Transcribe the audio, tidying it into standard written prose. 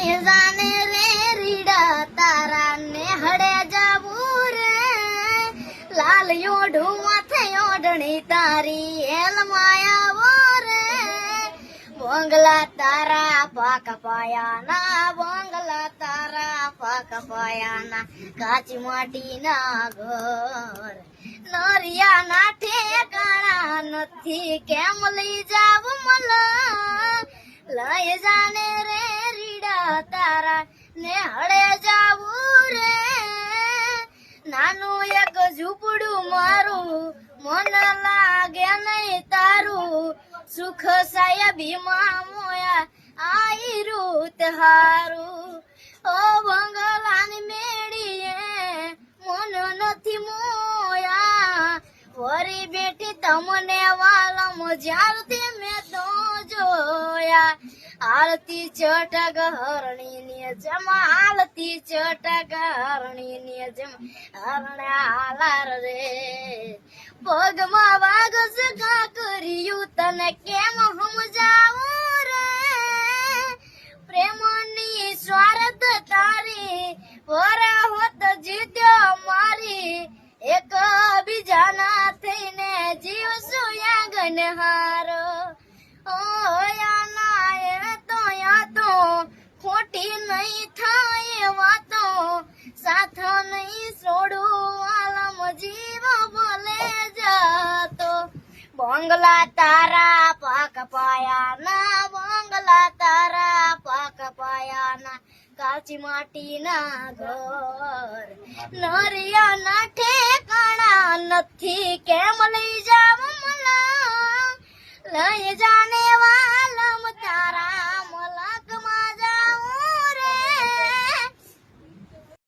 જાને રે રીડા તારા ને હડે જાવું રે લાલ યોઢું માથે ઓઢણી તારી હેલ માયાવો રે બોંગલા તારા પાક પાયાના બોંગલા તારા પાક પાયાના કાચી માટીના ઘર નરિયા ના ઠેકાણા નથી કેમ લઈ જાવ મલા લઈ જાને રે રીડા તારા ને હળે જાવું રે નાનું એક ઝૂંપડું મારું મન લાગે નહીં તારું સુખ સાહેબી માં મોયા આઈ રૂત હારું ઓ બંગલાની મેળીએ મન નથી મોયા વરી બેટી તમને વાલમ જ્યારથી મેં તો જોયા આરતી ચટક હરણી ને જમા આરતી ચટક હરણી ને જમા હરણા હાલાર રે પગમાં વાગ સગા કર્યું તને કેમ સમજાવું રે પ્રેમની સ્વાર્થ તારી વરા હોત જીત્યો મારી એક બીજાના થઈને જીવશું યાગન હારો તો ખોટી નહીં થાય વાતો સાથ નહીં છોડું આલમ જીવ બોલે જતો બોંગલા તારા પાક પાયાના બોંગલા તારા પાક પાયાના કાચી માટીના ઘર નરિયા ના ઠેકાણા નથી કેમ લઈ જાવ મલા લઈ જાને વાલમ તારા મલા